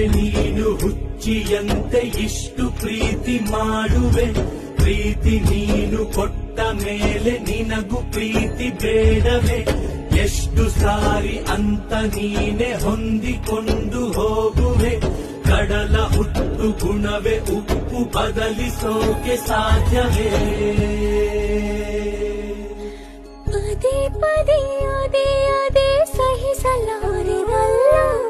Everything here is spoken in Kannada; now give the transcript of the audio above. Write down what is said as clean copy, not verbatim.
ನೀನು ಹುಚ್ಚಿಯಂತೆ ಇಷ್ಟು ಪ್ರೀತಿ ಮಾಡುವೆ. ಪ್ರೀತಿ ನೀನು ಕೊಟ್ಟ ಮೇಲೆ ನಿನಗೂ ಪ್ರೀತಿ ಬೇಡವೇ? ಎಷ್ಟು ಸಾರಿ ಅಂತ ನೀನೆ ಹೊಂದಿಕೊಂಡು ಹೋಗುವೆ. ಕಡಲ ಹುಟ್ಟು ಗುಣವೇ ಉಪ್ಪು ಬದಲಿಸೋಕೆ ಸಾಧ್ಯವೇ? ಪದೇ ಪದೇ ಅದೇ ಅದೇ ಸಹಿಸಲಾರೆನಲ್ಲ.